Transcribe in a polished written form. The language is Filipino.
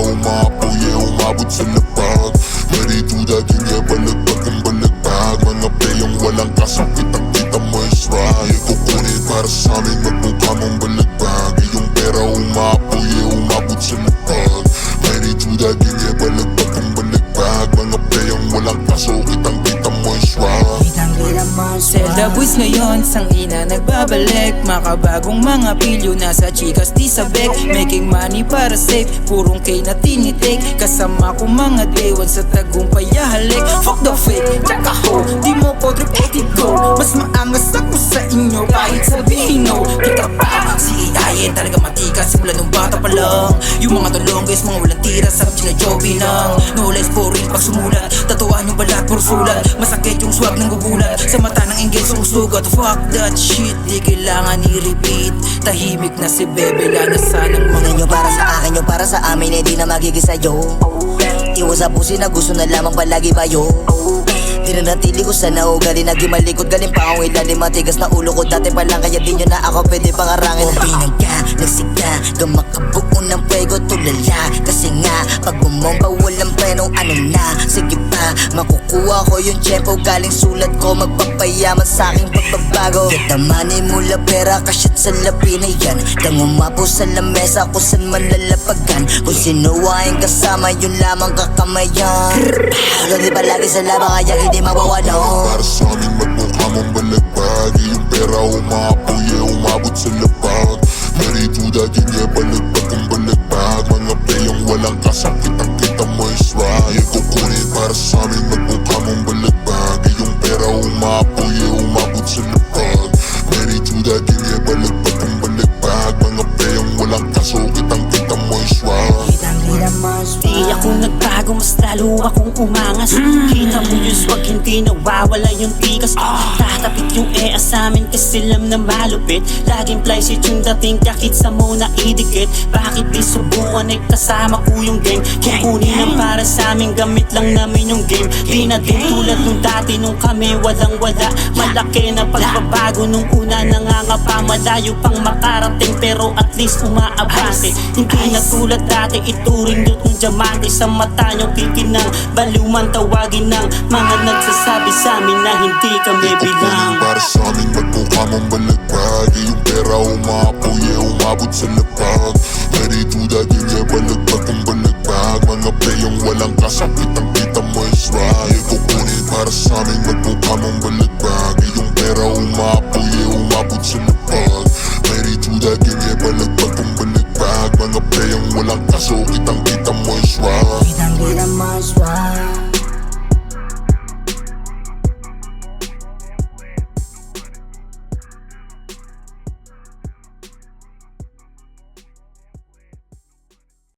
umapoy, umabot sa lapag. Ready to the game, balagbag ng balagbag. Mga playong walang kasakit, ang kita mo is right. Kukunin para sa amin, magmukha mong balagbag. Iyong pera umapoy, umabot sa lapag. Ready to the game, balagbag ng balagbag. Mga playong walang kasakit, ang kita mo is right. Zelda boys ngayon, sang ina nagbabalik. Makabagong mga pilyo, nasa chikas di sa bek. Making money para safe, purong K na tinitik. Kasama ko mga day one sa tagumpay halik. Fuck the fake, tsaka ho, di mo ko trip go. Mas maangas ako sa inyo kahit sabihin no. Di ka pa, si Idayen talaga matikas simula nung bata pa lang. Yung mga tulonggis, mga walang tira, sarap sila joby lang. No less boring pag sumulat, tatuan yung balat puro sulat. Masakit yung swag ng gugulat, sa mata ng inggit sumusugat. Fuck that shit, di kailangan i-repeat. Tahimik na si Bebe, lana sanang mga Nyo para sa akin, yung para sa amin, hindi na magiging sa'yo. Iwas sa pusi na gusto na lamang palagi bayo. Tinanatili ko sa naugali, naging malikot. Galing pa akong ilalim, matigas na ulo ko dati pa lang. Kaya di nyo na ako pwede pangarangin. Pinagka, nagsika, gamakabuo ng pwego tulala. Kasi nga, pag bumomba walang prenong ano na. Sige pa, makukuha ko yung tiyempo. Galing sulat ko, magpapayaman sa aking pagbabago. Get the money mula pera, kasyat sa labi na yan. Nang umapo sa lamesa, kung saan man lalapagan. Kung sino ang kasama, yun lamang kakamayan. Gandi palagi sa labang, kaya hindi mawawala. Para sa amin, magmukha mong balagbag. Iyong pera umapoy, umabot sa lapag. Ready to the game, balagbag ng balagbag. Mga playong walang kasakit, ang kita mo is right. Kukunin para sa amin, magmukha mong balagbag. Iyong pera umapoy, umabot sa lapag. Ready to the game, balagbag ng balagbag. Mga playong walang kasakit, ang kita mo is right. Di ako nagbago, mas lalo akong umangas. Kita mo yung swag, hindi nawawala yung tikas. Tatapik yung sa amin kasi alam na malupit. Laging plysit yung dating kahit sa mo na idikit. Bakit di subukan ay kasama ko yung gang? Kukunin ang para sa amin, gamit lang namin yung game. Di na din tulad nung dati nung kami walang wala. Malaki na pagbabago nung una, nangangapa. Malayo pang makarating pero at least umaabante. Hindi na tulad dati, ituring nyo kung diamante. Sa mata nyo kikinang, baluman tawagin ng mga nagsasabi sa amin na hindi kami bilang. Para sa amin, magmukha mong balagbag. Iyong pera umapoy, umabot sa lapag. Ready to the game, balagbag ng balagbag. Mga playong walang kasakit, ang kita mo is right. Kukunin para sa amin, magmukha mong balagbag. Iyong pera umapoy, umabot sa lapag. Ready to the game, balagbag ng balagbag. Mga playong walang kasakit, ang